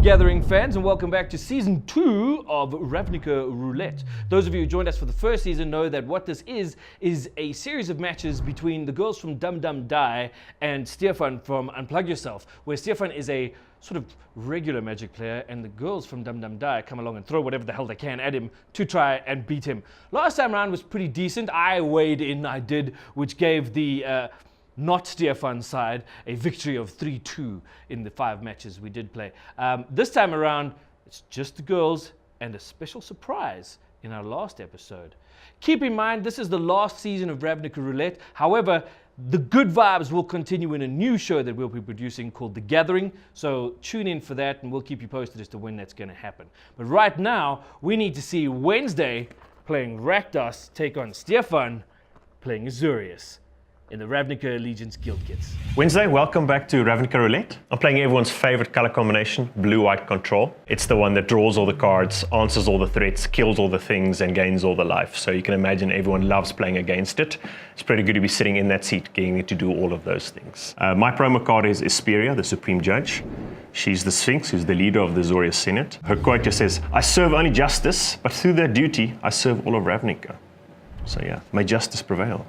Gathering fans, and welcome back to Season 2 of Ravnica Roulette. Those of you who joined us for the first season know that what this is a series of matches between the girls from Dum Dum Die and Stefan from Unplug Yourself, where Stefan is a sort of regular Magic player and the girls from Dum Dum Die come along and throw whatever the hell they can at him to try and beat him. Last time around was pretty decent. I weighed in, I did, which gave the not Stefan's side a victory of 3-2 in the 5 matches we did play. This time around, it's just the girls and a special surprise in our last episode. Keep in mind, this is the last season of Ravnica Roulette. However, the good vibes will continue in a new show that we'll be producing called The Gathering. So tune in for that and we'll keep you posted as to when that's going to happen. But right now, we need to see Wednesday playing Rakdos take on Stefan playing Azorius in the Ravnica Allegiance Guild Kits. Wednesday, welcome back to Ravnica Roulette. I'm playing everyone's favorite color combination, blue-white control. It's the one that draws all the cards, answers all the threats, kills all the things, and gains all the life. So you can imagine everyone loves playing against it. It's pretty good to be sitting in that seat, getting to do all of those things. My promo card is Esperia, the Supreme Judge. She's the Sphinx, who's the leader of the Azorius Senate. Her quote just says, "I serve only justice, but through that duty, I serve all of Ravnica." So yeah, may justice prevail.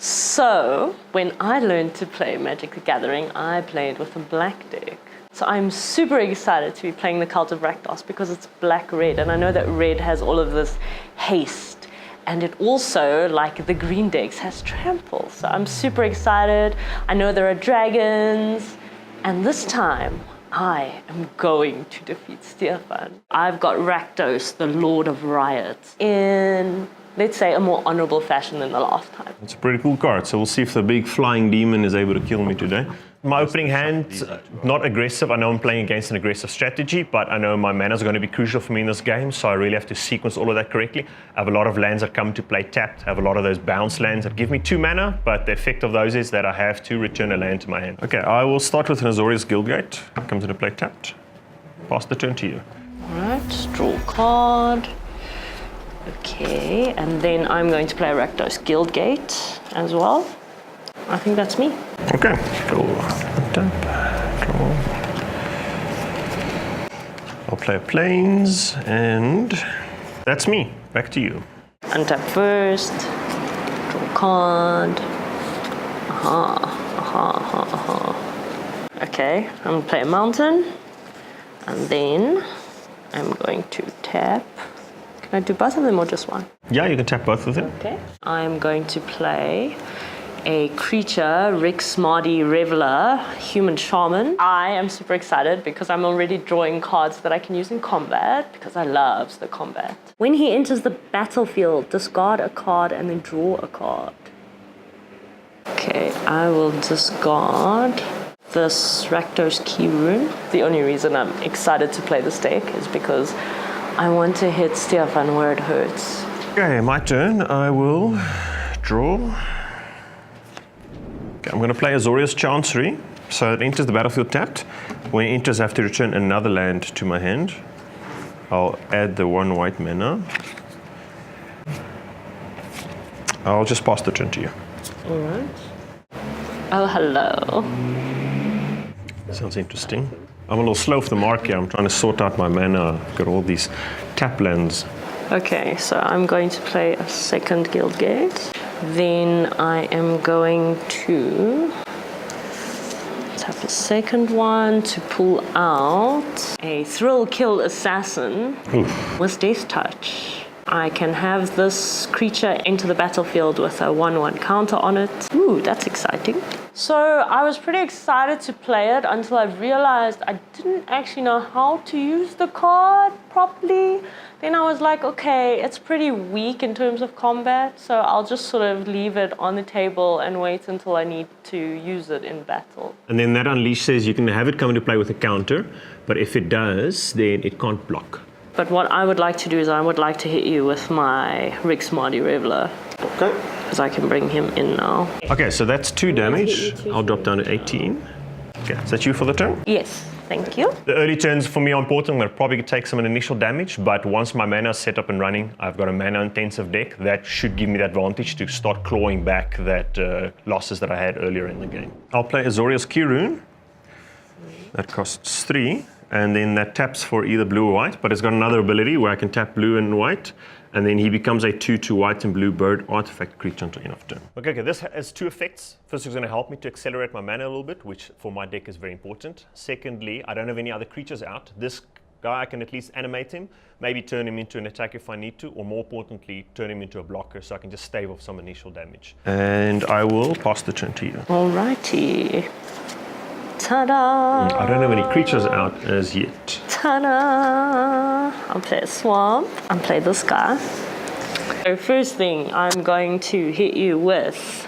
So, when I learned to play Magic the Gathering, I played with a black deck. So I'm super excited to be playing the Cult of Rakdos because it's black-red, and I know that red has all of this haste, and it also, like the green decks, has trample. So I'm super excited. I know there are dragons, and this time, I am going to defeat Stefan. I've got Rakdos, the Lord of Riots, in, let's say, a more honorable fashion than the last time. It's a pretty cool card, so we'll see if the big flying demon is able to kill me today. My opening hand, not aggressive. I know I'm playing against an aggressive strategy, but I know my mana is going to be crucial for me in this game, so I really have to sequence all of that correctly. I have a lot of lands that come to play tapped. I have a lot of those bounce lands that give me 2 mana, but the effect of those is that I have to return a land to my hand. Okay, I will start with an Azorius Guildgate. Comes into play tapped. Pass the turn to you. Alright, draw a card. Okay, and then I'm going to play Rakdos Guildgate as well. I think that's me. Okay, draw, tap, draw. I'll play a Plains, and that's me. Back to you. Untap first, draw a card. Okay, I'm going to play a mountain, and then I'm going to tap. Can I do both of them or just one? Yeah, you can tap both of them. Okay. I'm going to play a creature, Rick-Smarty Reveler, Human Shaman. I am super excited because I'm already drawing cards that I can use in combat because I love the combat. When he enters the battlefield, discard a card and then draw a card. Okay, I will discard this Rakdos Key Rune. The only reason I'm excited to play this deck is because I want to hit Stefan where it hurts. Okay, my turn. I will draw. Okay, I'm going to play Azorius Chancery. So it enters the battlefield tapped. When it enters, I have to return another land to my hand. I'll add the 1 white mana. I'll just pass the turn to you. All right. Oh, hello. Sounds interesting. I'm a little slow off the mark here. I'm trying to sort out my mana. I've got all these tap lands. Okay, so I'm going to play a second Guildgate. Then I am going to tap a second one to pull out a Thrill Kill Assassin with Death Touch. I can have this creature enter the battlefield with a 1/1 counter on it. Ooh, that's exciting. So I was pretty excited to play it until I realized I didn't actually know how to use the card properly. Then I was like, okay, it's pretty weak in terms of combat, so I'll just sort of leave it on the table and wait until I need to use it in battle. And then that unleash says you can have it come into play with a counter, but if it does, then it can't block. But what I would like to do is I would like to hit you with my Rick-Smarty Reveler. Okay. Because I can bring him in now. Okay, so that's 2 damage. I'll drop down to 18. Okay, is that you for the turn? Yes, thank you. The early turns for me are important. I'm going to probably take some initial damage, but once my mana is set up and running, I've got a mana-intensive deck. That should give me the advantage to start clawing back that losses that I had earlier in the game. I'll play Azorius Key Rune. That costs 3. and then that taps for either blue or white, but it's got another ability where I can tap blue and white, and then he becomes a 2/2 white and blue bird artifact creature until end of turn. Okay, this has two effects. First, it's going to help me to accelerate my mana a little bit, which for my deck is very important. Secondly, I don't have any other creatures out. This guy, I can at least animate him, maybe turn him into an attack if I need to, or more importantly, turn him into a blocker so I can just stave off some initial damage. And I will pass the turn to you. Alrighty. Ta-da! I don't have any creatures out as yet. Ta-da! I'll play a swamp. I'll play this guy. So first thing, I'm going to hit you with,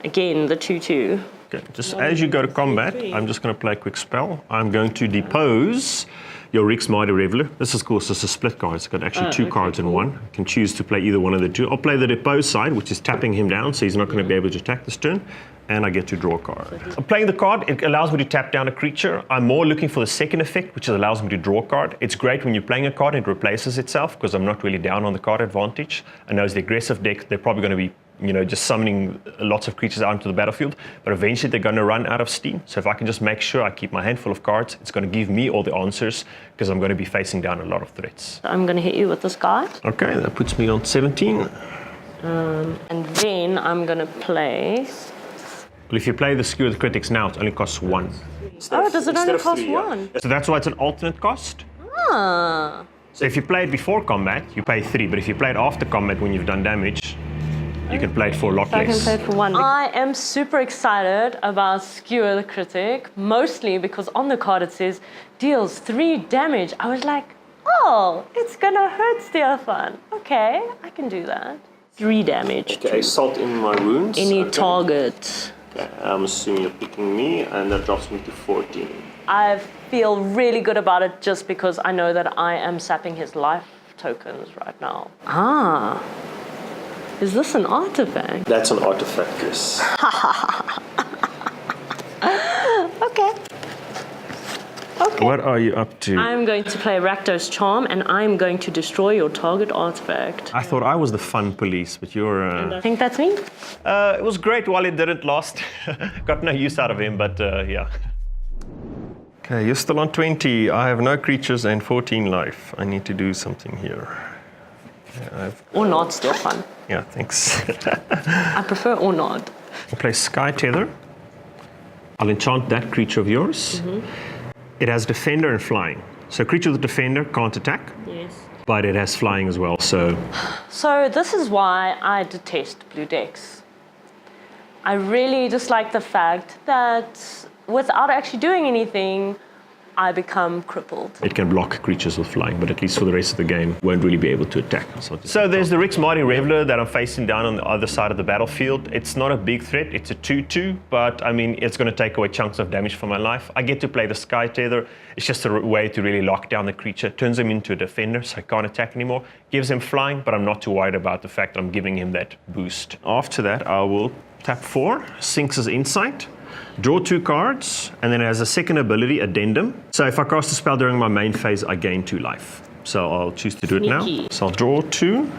again, the 2/2. Okay, just as you go to combat, I'm just going to play a quick spell. I'm going to depose your Rix Mighty Reveler. This is, of course, just a split card. It's got actually two cards in one. You can choose to play either one of the two. I'll play the depose side, which is tapping him down, so he's not going to be able to attack this turn. And I get to draw a card. I'm playing the card. It allows me to tap down a creature. I'm more looking for the second effect, which allows me to draw a card. It's great when you're playing a card and it replaces itself, because I'm not really down on the card advantage. I know as the aggressive deck, they're probably going to be just summoning lots of creatures out into the battlefield, but eventually they're going to run out of steam. So if I can just make sure I keep my hand full of cards, it's going to give me all the answers, because I'm going to be facing down a lot of threats. I'm going to hit you with this guy. Okay, that puts me on 17. And then I'm going to play... Well, if you play the Skewer the Critics now, it only costs 1. Oh, does it only cost 1? So that's why it's an alternate cost. Ah. So if you play it before combat, you pay 3, but if you play it after combat when you've done damage, you can play it for a lot less. I can play it for 1. I am super excited about Skewer the Critic, mostly because on the card it says deals 3 damage. I was like, oh, it's gonna hurt Stefan. Okay, I can do that. 3 damage. Okay, salt in my wounds. Any target. Okay, I'm assuming you're picking me, and that drops me to 14. I feel really good about it just because I know that I am sapping his life tokens right now. Ah. Is this an artifact? That's an artifact, yes. Okay. Okay. What are you up to? I'm going to play Rakdos Charm, and I'm going to destroy your target artifact. I thought I was the fun police, but you're... I think that's me. It was great while it didn't last. Got no use out of him, but yeah. Okay, you're still on 20. I have no creatures and 14 life. I need to do something here. Yeah, or not, still fun. Yeah, thanks. I prefer or not. I'll play Sky Tether. I'll enchant that creature of yours. It has Defender and Flying. So creature with Defender can't attack. Yes. But it has Flying as well, so... So this is why I detest blue decks. I really dislike the fact that without actually doing anything, I become crippled. It can block creatures with flying, but at least for the rest of the game, won't really be able to attack. So there's the Rix Mighty Reveler that I'm facing down on the other side of the battlefield. It's not a big threat, it's a 2/2, but I mean, it's going to take away chunks of damage from my life. I get to play the Sky Tether. It's just a way to really lock down the creature. Turns him into a defender, so I can't attack anymore. Gives him flying, but I'm not too worried about the fact that I'm giving him that boost. After that, I will tap 4, Sinks his Insight. Draw 2 cards, and then it has a second ability, Addendum. So if I cast a spell during my main phase, I gain 2 life. So I'll choose to do it now. So I'll draw 2,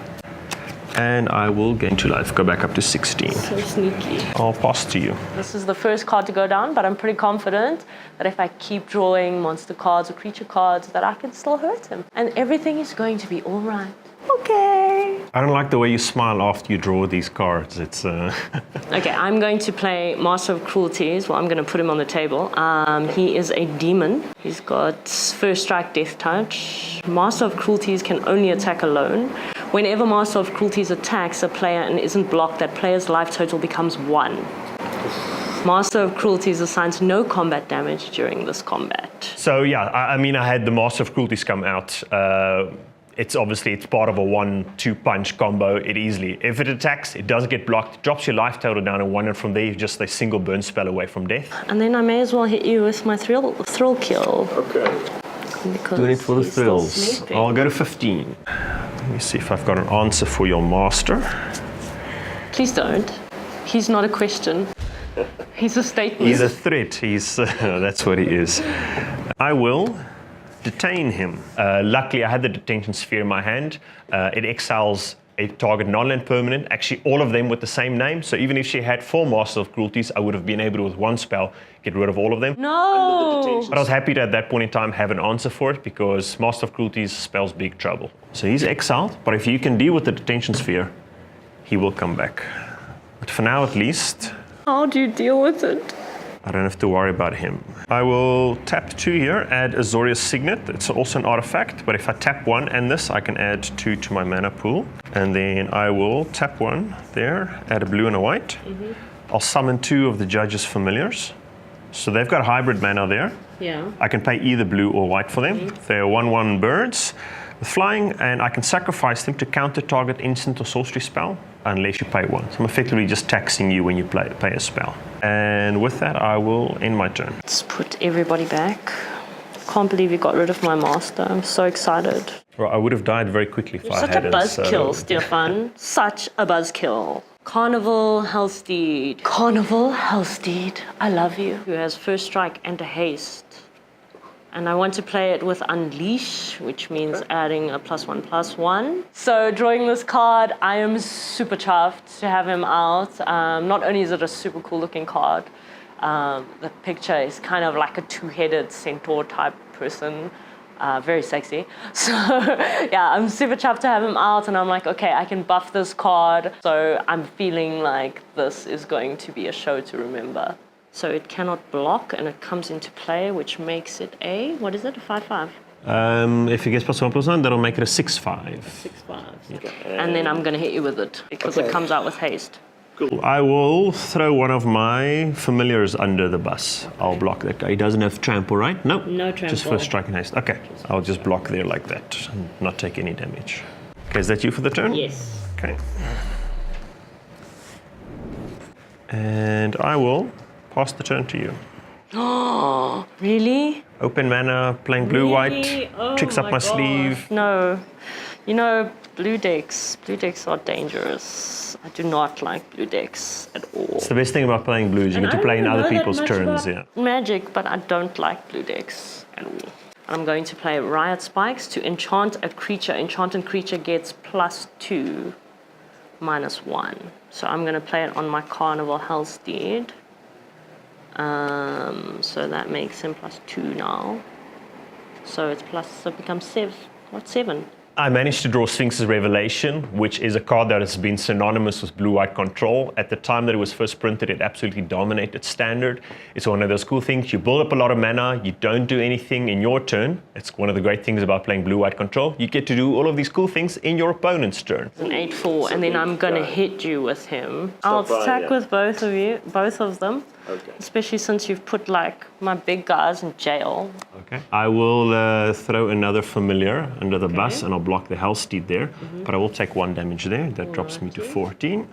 and I will gain 2 life. Go back up to 16. So sneaky. I'll pass to you. This is the first card to go down, but I'm pretty confident that if I keep drawing monster cards or creature cards, that I can still hurt him. And everything is going to be all right. Okay. I don't like the way you smile after you draw these cards. It's Okay, I'm going to play Master of Cruelties. Well, I'm going to put him on the table. He is a demon. He's got First Strike, Death Touch. Master of Cruelties can only attack alone. Whenever Master of Cruelties attacks a player and isn't blocked, that player's life total becomes 1. Master of Cruelties assigns no combat damage during this combat. So yeah, I mean, I had the Master of Cruelties come out. It's part of a 1-2 punch combo. It easily, if it attacks, it does get blocked, drops your life total down to 1, and from there you're just a single burn spell away from death. And then I may as well hit you with my thrill kill. Okay. Because doing it for the thrills. I'll go to 15. Let me see if I've got an answer for your master. Please don't. He's not a question. He's a statement. He's a threat. He's that's what he is. I will detain him. Luckily, I had the detention sphere in my hand. It exiles a target non-land permanent, actually all of them with the same name. So even if she had 4 Master of Cruelties, I would have been able to, with one spell, get rid of all of them. No! But I was happy to, at that point in time, have an answer for it, because Master of Cruelties spells big trouble. So he's exiled, but if you can deal with the detention sphere, he will come back. But for now, at least, How do you deal with it? I don't have to worry about him. I will tap 2 here, add Azorius Signet. It's also an artifact, but if I tap 1 and this, I can add 2 to my mana pool. And then I will tap 1 there, add a blue and a white. I'll summon 2 of the Judge's Familiars. So they've got hybrid mana there. Yeah. I can pay either blue or white for them. They're 1/1 birds with flying, and I can sacrifice them to counter target instant or sorcery spell unless you pay 1. So I'm effectively just taxing you when you pay a spell. And with that, I will end my turn. Let's put everybody back. Can't believe you got rid of my master. I'm so excited. Well, I would have died very quickly if I Such a hadn't. buzzkill, Stefan. Such a buzzkill. Carnival Hellsteed. Carnival Hellsteed, I love you. Who has first strike and a haste. And I want to play it with Unleash, which means adding a +1/+1. So drawing this card, I am super chuffed to have him out. Not only is it a super cool looking card, the picture is kind of like a 2-headed centaur type person. Very sexy. So yeah, I'm super chuffed to have him out, and I'm like, okay, I can buff this card. So I'm feeling like this is going to be a show to remember. So it cannot block, and it comes into play, which makes it a, what is it, a 5/5? If it gets +1/+1, that'll make it a 6/5. 6/5. Yeah. And then I'm going to hit you with it, because it comes out with haste. Cool. I will throw one of my familiars under the bus. I'll block that guy. He doesn't have trample, right? Nope. No trample. Just first strike and haste. Okay. I'll just block there like that and not take any damage. Okay, is that you for the turn? Yes. Okay. And I will pass the turn to you. Oh, really? Open mana, playing blue-white, Really? Oh tricks up my sleeve. No. You know, blue decks are dangerous. I do not like blue decks at all. It's the best thing about playing blues. You get to play in other people's turns. Yeah. Magic, but I don't like blue decks at all. I'm going to play Riot Spikes to enchant a creature. Enchanted creature gets +2, -1. So I'm going to play it on my Carnival Hellsteed. So that makes him +2 now. So it becomes 7. What's 7? I managed to draw Sphinx's Revelation, which is a card that has been synonymous with blue-white control. At the time that it was first printed, it absolutely dominated Standard. It's one of those cool things. You build up a lot of mana, you don't do anything in your turn. It's one of the great things about playing blue-white control. You get to do all of these cool things in your opponent's turn. It's an 8/4, and then I'm going to hit you with him. I'll attack with both of them. Okay. Especially since you've put like my big guys in jail. Okay. I will throw another familiar under the bus, and I'll block the Hellsteed there. But I will take 1 damage there. That drops me to 14.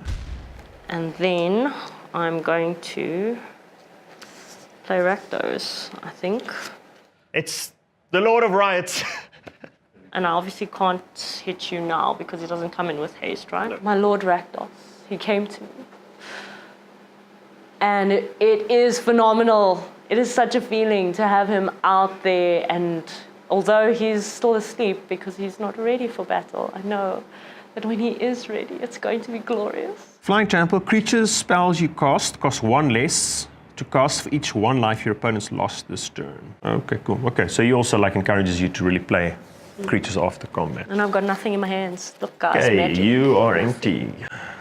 And then I'm going to play Rakdos, I think. It's the Lord of Riots. And I obviously can't hit you now because he doesn't come in with haste, right? No. My Lord Rakdos, he came to me. And it is phenomenal. It is such a feeling to have him out there, and although he's still asleep because he's not ready for battle, I know that when he is ready, it's going to be glorious. Flying Trample, creatures, spells you cast cost 1 less to cast for each 1 life your opponent's lost this turn. Okay, cool. Okay, so he also like encourages you to really play creatures after combat. And I've got nothing in my hands. Look, guys, okay, magic. You are empty.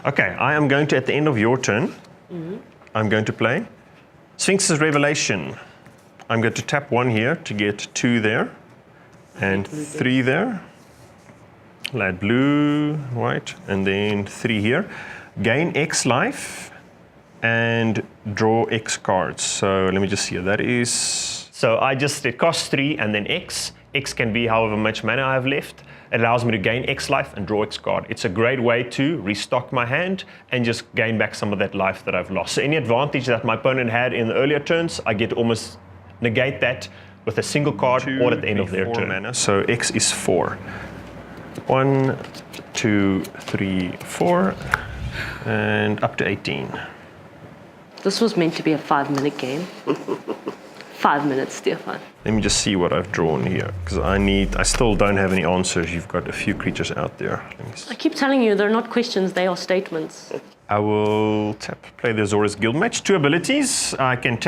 Okay, I am going to, at the end of your turn, I'm going to play Sphinx's Revelation. I'm going to tap 1 here to get 2 there and 3 there. I'll add blue, white, and then 3 here. Gain X life and draw X cards. So let me just see. That is... So it costs 3 and then X. X can be however much mana I have left. It allows me to gain X life and draw X card. It's a great way to restock my hand and just gain back some of that life that I've lost. So any advantage that my opponent had in the earlier turns, I get to almost negate that with a single card or at the end of their turn. Mana. So X is 4. 1, 2, 3, 4, and up to 18. This was meant to be a 5-minute game. 5 minutes, Stefan. Let me just see what I've drawn here, because I still don't have any answers. You've got a few creatures out there. I keep telling you, they're not questions, they are statements. I will play the Azorius Guildmage. 2 abilities. I can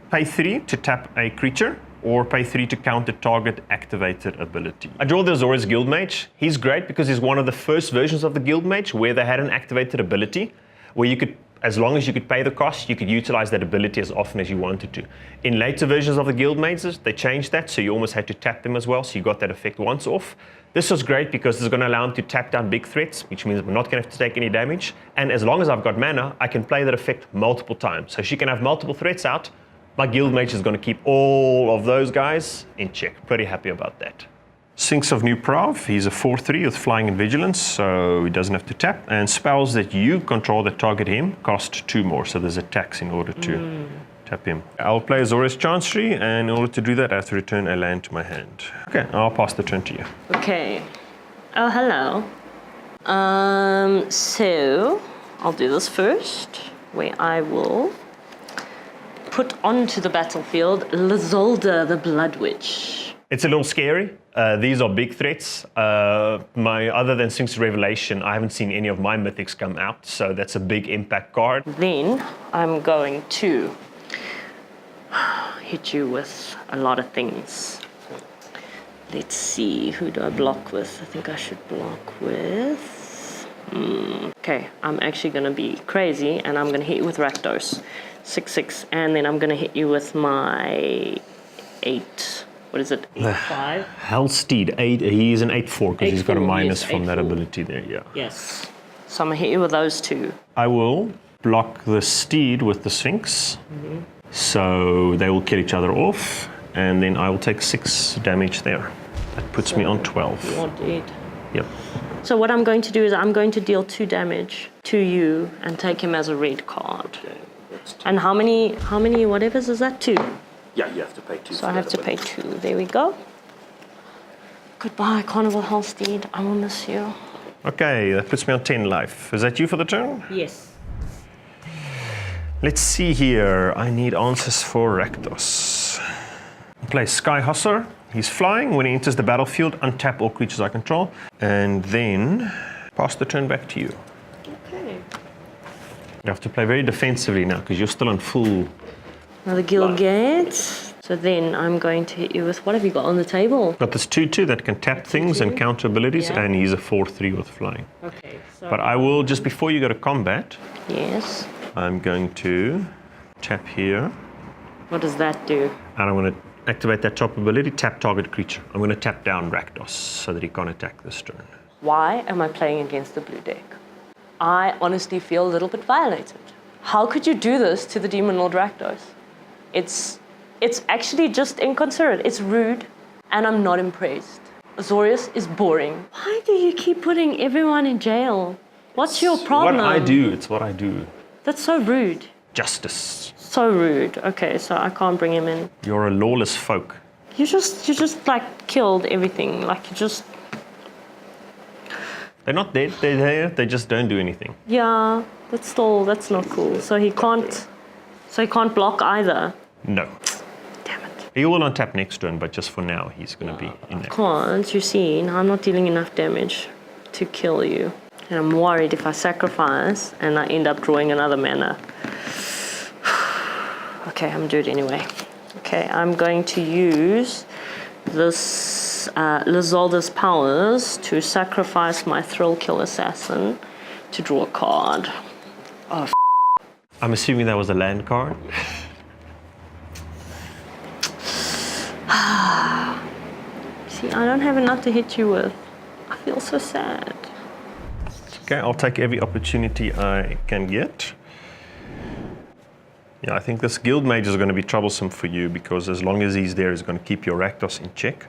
pay 3 to tap a creature, or pay 3 to counter target activated ability. I draw the Azorius Guildmage. He's great because he's one of the first versions of the Guildmage where they had an activated ability, where you could, as long as you could pay the cost, you could utilize that ability as often as you wanted to. In later versions of the Guildmages, they changed that, so you almost had to tap them as well, so you got that effect once off. This was great because it's going to allow him to tap down big threats, which means I'm not going to have to take any damage. And as long as I've got mana, I can play that effect multiple times. So she can have multiple threats out. My Guildmage is going to keep all of those guys in check. Pretty happy about that. Sphinx of New Prav, he's a 4/3 with Flying and Vigilance, so he doesn't have to tap. And spells that you control that target him cost 2 more, so there's a tax in order to tap him. I'll play Azorius Chancery, and in order to do that, I have to return a land to my hand. Okay, I'll pass the turn to you. Okay. Oh, hello. So I'll do this first, where I will put onto the battlefield Lizolda the Blood Witch. It's a little scary. These are big threats. Other than Sphinx Revelation, I haven't seen any of my mythics come out, so that's a big impact card. Then I'm going to hit you with a lot of things. Let's see, who do I block with? I think I should block with... Okay, I'm actually going to be crazy, and I'm going to hit you with Rakdos. 6/6, and then I'm going to hit you with my 8... What is it? 8/5? Hellsteed, 8. He's an 8/4 because he's got a minus yes, from that 8/4. ability there, yeah. Yes. So I'm going to hit you with those 2. I will block the Steed with the Sphinx. So they will kill each other off, and then I will take 6 damage there. That puts me on 12. You are dead. Yep. So what I'm going to do is I'm going to deal 2 damage to you and take him as a red card. Okay, that's 2. And how many whatevers is that? 2? Yeah, you have to pay 2. So I have to pay 2. There we go. Goodbye, Carnival Hellsteed. I will miss you. Okay, that puts me on 10 life. Is that you for the turn? Yes. Let's see here. I need answers for Rakdos. Play Sky Hussar. He's flying. When he enters the battlefield, untap all creatures I control. And then pass the turn back to you. Okay. You have to play very defensively now because you're still on full... Another guild gate. So then I'm going to hit you with, what have you got on the table? Got this 2/2 that can tap things and counter abilities, Yeah. and he's a 4/3 with flying. Okay, so... But I will, just before you go to combat, Yes. I'm going to tap here, What does that do? and I'm going to activate that top ability, tap target creature. I'm going to tap down Rakdos so that he can't attack this turn. Why am I playing against the blue deck? I honestly feel a little bit violated. How could you do this to the Demon Lord Rakdos? It's actually just inconsiderate. It's rude, and I'm not impressed. Azorius is boring. Why do you keep putting everyone in jail? What's your problem? It's what I do. That's so rude. Justice. So rude. Okay, so I can't bring him in. You're a lawless folk. You just like killed everything. Like you just... They're not dead, they're there, they just don't do anything. Yeah, that's not cool. So he can't block either. No. Damn it. He will untap next turn, but just for now, he's going to be in there. Can't, you see, now I'm not dealing enough damage to kill you. And I'm worried if I sacrifice and I end up drawing another mana. Okay, I'm gonna do it anyway. Okay, I'm going to use this Lizolda's powers to sacrifice my Thrill Kill Assassin to draw a card. Oh, I'm assuming that was a land card. see, I don't have enough to hit you with. I feel so sad. Okay, I'll take every opportunity I can get. Yeah, I think this guild mage is going to be troublesome for you because as long as he's there, he's going to keep your Rakdos in check.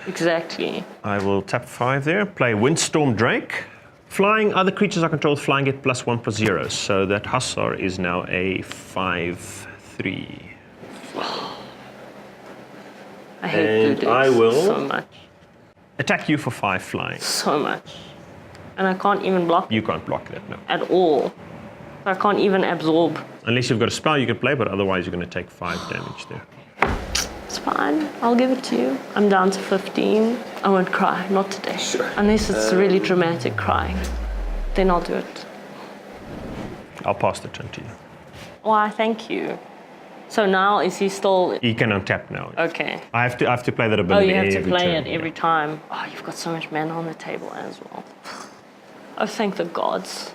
Exactly. I will tap 5 there, play Windstorm Drake. Flying, other creatures I control with flying get +1/+0. So that Hussar is now a 5/3. I hate blue I decks will- so much. Attack you for 5 flying. So much. And I can't even block You can't block that, no. at all. I can't even absorb. Unless you've got a spell you can play, but otherwise you're going to take 5 damage there. fine. I'll give it to you. I'm down to 15. I won't cry, not today. Sure. Unless it's really dramatic crying. Then I'll do it. I'll pass the turn to you. Why, thank you. So now is he still... He can untap now. Okay. I have to play that Oh, ability you have to every play turn. it every time. Oh, you've got so much mana on the table as well. Oh, thank the gods.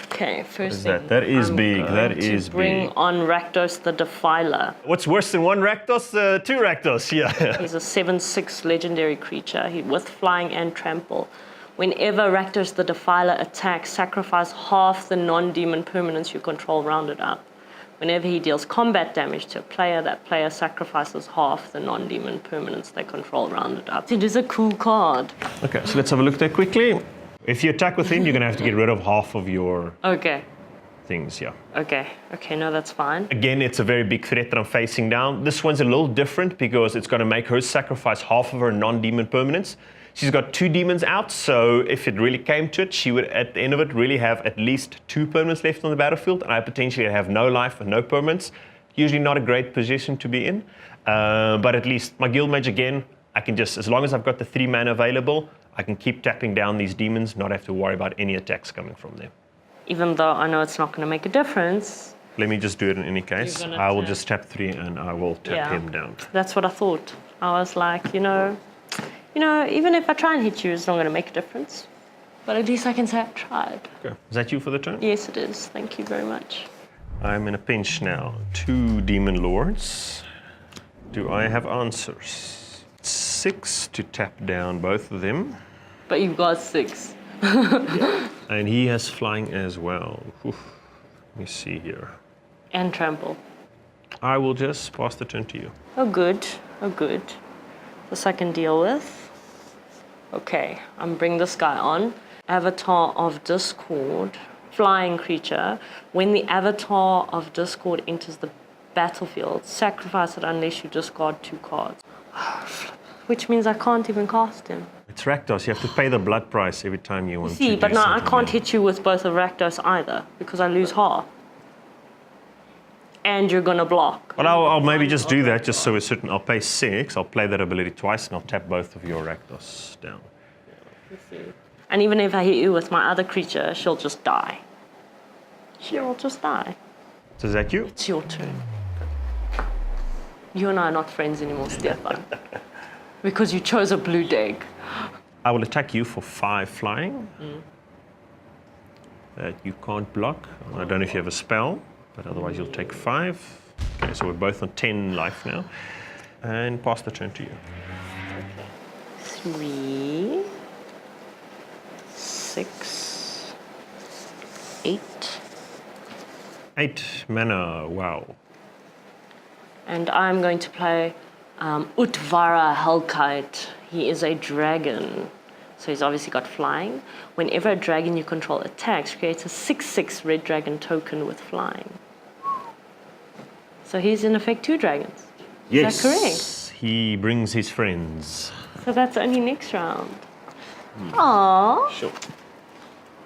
Okay, first thing. That is I'm big. going That to is bring big. on Rakdos the Defiler. What's worse than one Rakdos? Two Rakdos, yeah. He's a 7/6 legendary creature with flying and trample. Whenever Rakdos the Defiler attacks, sacrifice half the non-demon permanents you control rounded up. Whenever he deals combat damage to a player, that player sacrifices half the non-demon permanents they control rounded up. It is a cool card. Okay, so let's have a look there quickly. If you attack with him, you're going to have to get rid of half of your Okay. things, yeah. Okay, no, that's fine. Again, it's a very big threat that I'm facing down. This one's a little different because it's going to make her sacrifice half of her non-demon permanents. She's got 2 demons out, so if it really came to it, she would, at the end of it, really have at least 2 permanents left on the battlefield, and I potentially have no life and no permanents. Usually not a great position to be in, but at least my guild mage, again, I can just, as long as I've got the 3 mana available, I can keep tapping down these demons, not have to worry about any attacks coming from them. Even though I know it's not going to make a difference. Let me just do it in any case. You're gonna I will tap. just tap 3 and I will tap him down. That's what I thought. I was like, you know, even if I try and hit you, it's not going to make a difference. But at least I can say I tried. Okay. Is that you for the turn? Yes, it is. Thank you very much. I'm in a pinch now. 2 demon lords. Do I have answers? 6 to tap down both of them. But you've got 6. And he has flying as well. Oof. Let me see here. And trample. I will just pass the turn to you. Oh, good. This I can deal with. Okay, I'm bringing this guy on. Avatar of Discord. Flying creature. When the Avatar of Discord enters the battlefield, sacrifice it unless you discard 2 cards. Which means I can't even cast him. It's Rakdos. You have to pay the blood price every time you want to See, do but now I something can't else. hit you with both of Rakdos either because I lose half. And you're gonna block. Well, I'll maybe just do that just so we're certain. I'll pay 6. I'll play that ability twice and I'll tap both of your Rakdos down. And even if I hit you with my other creature, she'll just die. She'll just die. So is that you? It's your turn. You and I are not friends anymore, Stefan. Because you chose a blue deck. I will attack you for 5 flying. That you can't block. I don't know if you have a spell, but otherwise you'll take 5. Okay, so we're both on 10 life now. And pass the turn to you. 3, 6, 8. 8 mana, wow. And I'm going to play Utvara Hellkite. He is a dragon. So he's obviously got flying. Whenever a dragon you control attacks, creates a 6/6 red dragon token with flying. So he's in effect 2 dragons. Yes. Is that correct? He brings his friends. So that's only next round. Aww, Sure.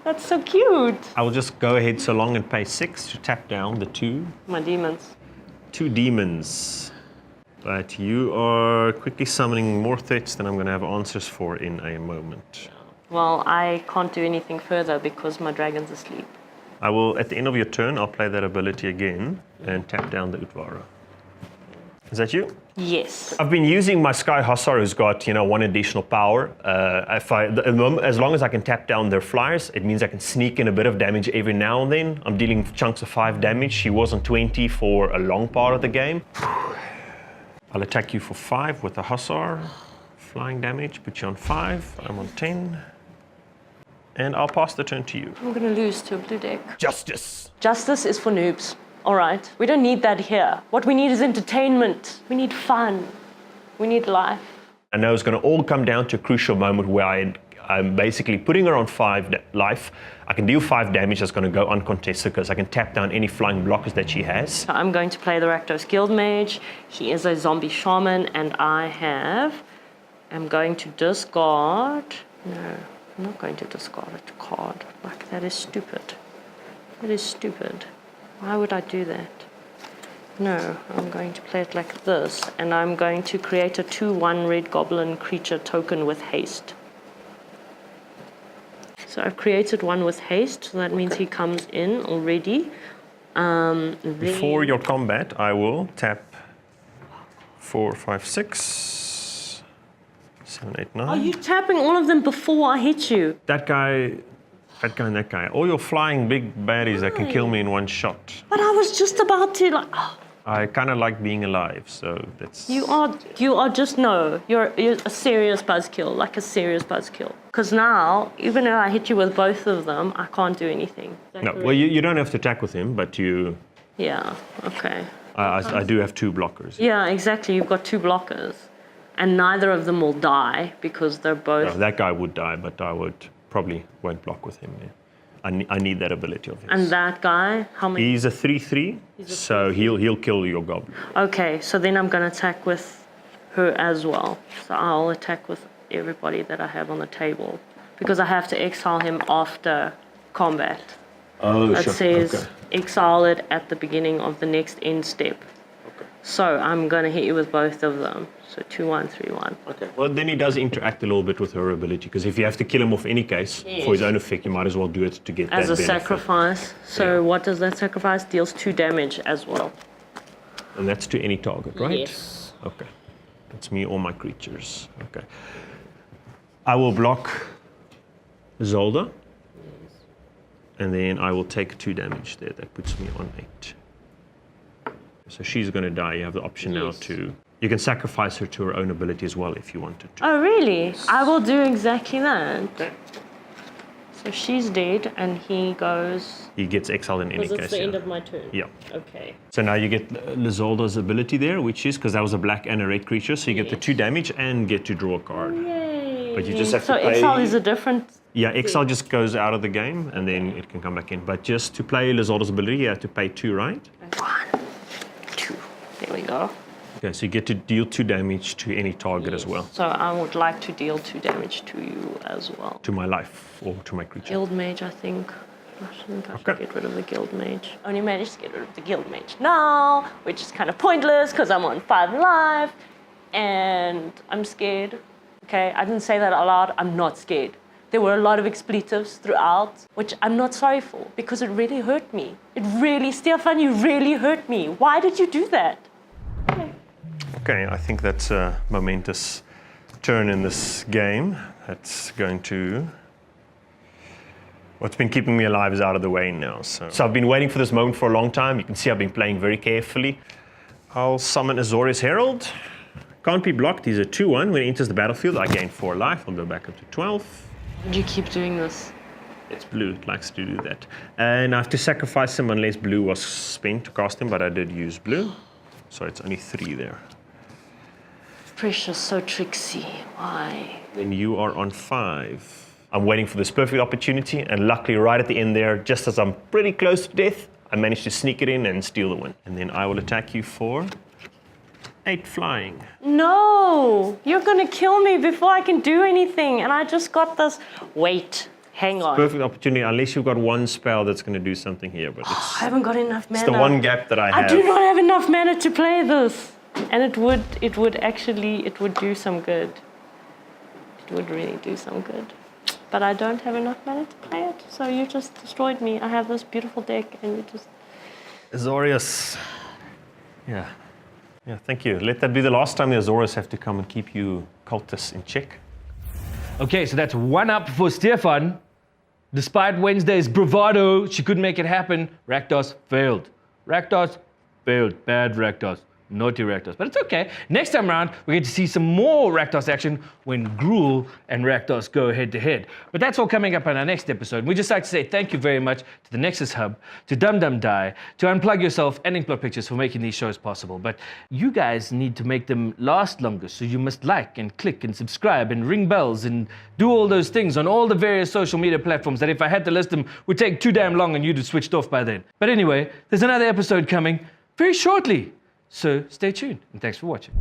that's so cute. I will just go ahead so long and pay 6 to tap down the 2 My demons. demons. But you are quickly summoning more threats than I'm going to have answers for in a moment. Well, I can't do anything further because my dragon's asleep. I will, at the end of your turn, I'll play that ability again and tap down the Utvara. Is that you? Yes. I've been using my Sky Hussar, who's got 1 additional power. As long as I can tap down their flyers, it means I can sneak in a bit of damage every now and then. I'm dealing chunks of 5 damage. She was on 20 for a long part of the game. I'll attack you for 5 with the Hussar. Flying damage, put you on 5. I'm on 10. And I'll pass the turn to you. I'm going to lose to a blue deck. Justice. Justice is for noobs. All right. We don't need that here. What we need is entertainment. We need fun. We need life. I know it's going to all come down to a crucial moment where I'm basically putting her on 5 life. I can deal 5 damage that's going to go uncontested because I can tap down any flying blockers that she has. So I'm going to play the Rakdos Guild Mage. He is a zombie shaman, and I'm going to discard. No, I'm not going to discard a card. Like, that is stupid. That is stupid. Why would I do that? No, I'm going to play it like this, and I'm going to create a 2/1 red goblin creature token with haste. So I've created one with haste, so that means he comes in already. Before your combat, I will tap 4, 5, 6, 7, 8, 9. Are you tapping all of them before I hit you? That guy, and that guy. All your flying big baddies that can kill me in one shot. But I was just about to like. Oh. I kind of like being alive, so that's... You are just, no, you're a serious buzzkill, like a serious buzzkill. Because now, even though I hit you with both of them, I can't do anything. No, well, you don't have to attack with him, but you... Yeah, okay. I do have 2 blockers. Yeah, exactly, you've got 2 blockers. And neither of them will die, because they're both... No, that guy would die, but I probably won't block with him. Yeah. I need that ability of his. And that guy, how many? He's a 3/3, so he'll kill your goblin. Okay, so then I'm going to attack with her as well. So I'll attack with everybody that I have on the table. Because I have to exile him after combat. Oh, It sure. says Okay. exile it at the beginning of the next end step. Okay. So I'm going to hit you with both of them. So 2/1, 3/1. Okay. Well, then he does interact a little bit with her ability, because if you have to kill him off any case, for his own effect, you might as well do it to get As that a benefit. sacrifice. So Yeah. what does that sacrifice? Deals 2 damage as well. And that's to any target, right? Yes. Okay. That's me or my creatures. Okay. I will block Zolda. And then I will take 2 damage there. That puts me on 8. So she's going to die. You have the option now to... You can sacrifice her to her own ability as well if you wanted to. Oh, really? I will do exactly that. Okay. So she's dead, and he goes... He gets exiled in any Because case. it's the end yeah. of my turn. Yeah. Okay. So now you get Lizolda's ability there, which is, because that was a black and a red creature, so you get the 2 damage and get to draw a card. Yay. But you just have so to pay... exile is a different... Yeah, exile just goes out of the game, and then it can come back in. But just to play Lizolda's ability, you have to pay 2, right? 1, 2. There we go. Okay, so you get to deal 2 damage to any target as well. So I would like to deal 2 damage to you as well. To my life, or to my creature. Guild Mage, I think. I think I should Okay. get rid of the Guild Mage. Only managed to get rid of the Guild Mage now, which is kind of pointless because I'm on 5 life and I'm scared. Okay, I didn't say that out loud. I'm not scared. There were a lot of expletives throughout, which I'm not sorry for because it really hurt me. It really, Stefan, you really hurt me. Why did you do that? Okay, I think that's a momentous turn in this game. That's going to... What's been keeping me alive is out of the way now. So I've been waiting for this moment for a long time. You can see I've been playing very carefully. I'll summon Azorius Herald. Can't be blocked. He's a 2/1. When he enters the battlefield, I gain 4 life. I'll go back up to 12. Would you keep doing this? It's blue. It likes to do that. And I have to sacrifice him unless blue was spent to cast him, but I did use blue. So it's only 3 there. Precious, so tricksy. Why? Then you are on 5. I'm waiting for this perfect opportunity, and luckily right at the end there, just as I'm pretty close to death, I managed to sneak it in and steal the win. And then I will attack you for 8 flying. No! You're gonna kill me before I can do anything, and I just got this. Wait, hang on. Perfect opportunity, unless you've got one spell that's going to do something here, but I it's haven't got enough mana. the one gap that I have. I do not have enough mana to play this. And it would do some good. It would really do some good. But I don't have enough mana to play it, so you just destroyed me. I have this beautiful deck, and you just... Azorius. Yeah, thank you. Let that be the last time the Azorius have to come and keep you cultists in check. Okay, so that's 1 up for Stefan. Despite Wednesday's bravado, she couldn't make it happen. Rakdos failed. Rakdos failed. Bad Rakdos. Naughty Rakdos. But it's okay. Next time around, we get to see some more Rakdos action when Gruul and Rakdos go head to head. But that's all coming up in our next episode. We'd just like to say thank you very much to the Nexus Hub, to Dum Dum Die, to Unplug Yourself and Inkblot Pictures for making these shows possible. But you guys need to make them last longer, so you must like and click and subscribe and ring bells and do all those things on all the various social media platforms that if I had to list them would take too damn long and you'd have switched off by then. But anyway, there's another episode coming very shortly. So stay tuned, and thanks for watching.